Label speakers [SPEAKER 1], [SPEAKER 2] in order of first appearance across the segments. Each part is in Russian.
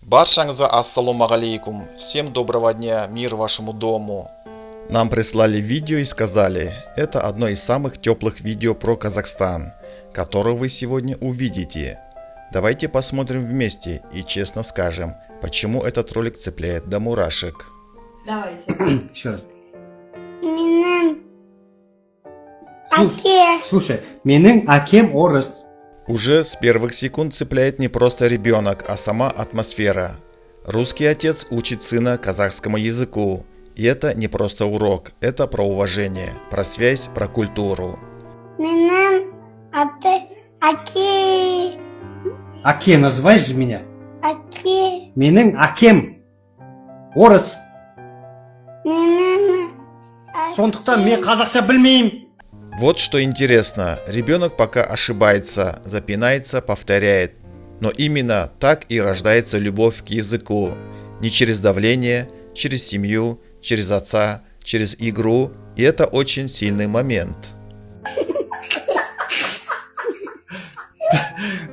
[SPEAKER 1] Баршаңызға ассалому алейкум. Всем доброго дня, мир вашему дому. Нам прислали видео и сказали, это одно из самых теплых видео про Казахстан, которое вы сегодня увидите. Давайте посмотрим вместе и честно скажем, почему этот ролик цепляет до мурашек.
[SPEAKER 2] Давайте.
[SPEAKER 3] Еще раз.
[SPEAKER 4] Менің әке.
[SPEAKER 3] Слушай, менің әкем орыс.
[SPEAKER 1] Уже с первых секунд цепляет не просто ребенок, а сама атмосфера. Русский отец учит сына казахскому языку. И это не просто урок, это про уважение, про связь, про культуру.
[SPEAKER 4] Менің әке.
[SPEAKER 3] Аке, называй же меня.
[SPEAKER 4] Әке.
[SPEAKER 3] Менің әкем орыс.
[SPEAKER 4] Менің
[SPEAKER 3] Сондықтан мен қазақша білмеймін.
[SPEAKER 1] Вот что интересно, ребенок пока ошибается, запинается, повторяет. Но именно так и рождается любовь к языку. Не через давление, через семью, через отца, через игру. И это очень сильный момент.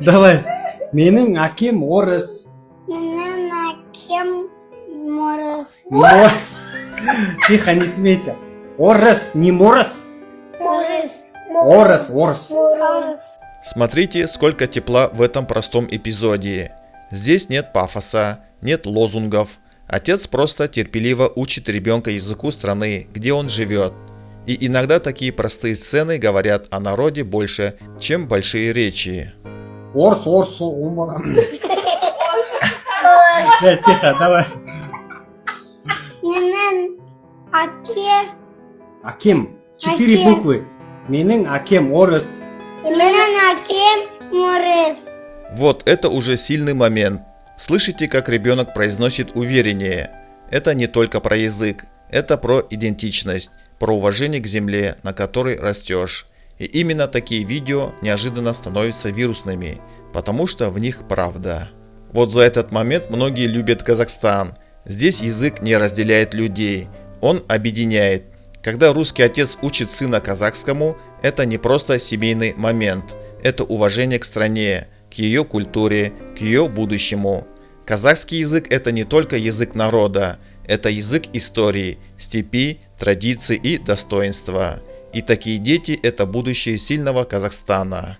[SPEAKER 3] Давай. Менің әкем орыс.
[SPEAKER 4] Менің әкем орыс.
[SPEAKER 3] Тихо, не смейся. Орыс, не морос. Орыс.
[SPEAKER 4] Орыс.
[SPEAKER 1] Смотрите, сколько тепла в этом простом эпизоде. Здесь нет пафоса, нет лозунгов. Отец просто терпеливо учит ребенка языку страны, где он живет. И иногда такие простые сцены говорят о народе больше, чем большие речи.
[SPEAKER 3] Орыс. Тихо, давай.
[SPEAKER 4] Менің әке.
[SPEAKER 3] Акем. 4
[SPEAKER 4] Әкем.
[SPEAKER 3] буквы. Менің әкем орыс.
[SPEAKER 4] Менің әкем орыс.
[SPEAKER 1] Вот это уже сильный момент. Слышите, как ребенок произносит увереннее? Это не только про язык, это про идентичность, про уважение к земле, на которой растешь. И именно такие видео неожиданно становятся вирусными, потому что в них правда. Вот за этот момент многие любят Казахстан. Здесь язык не разделяет людей, он объединяет. Когда русский отец учит сына казахскому, это не просто семейный момент, это уважение к стране, к ее культуре, к ее будущему. Казахский язык – это не только язык народа, это язык истории, степи, традиций и достоинства. И такие дети – это будущее сильного Казахстана.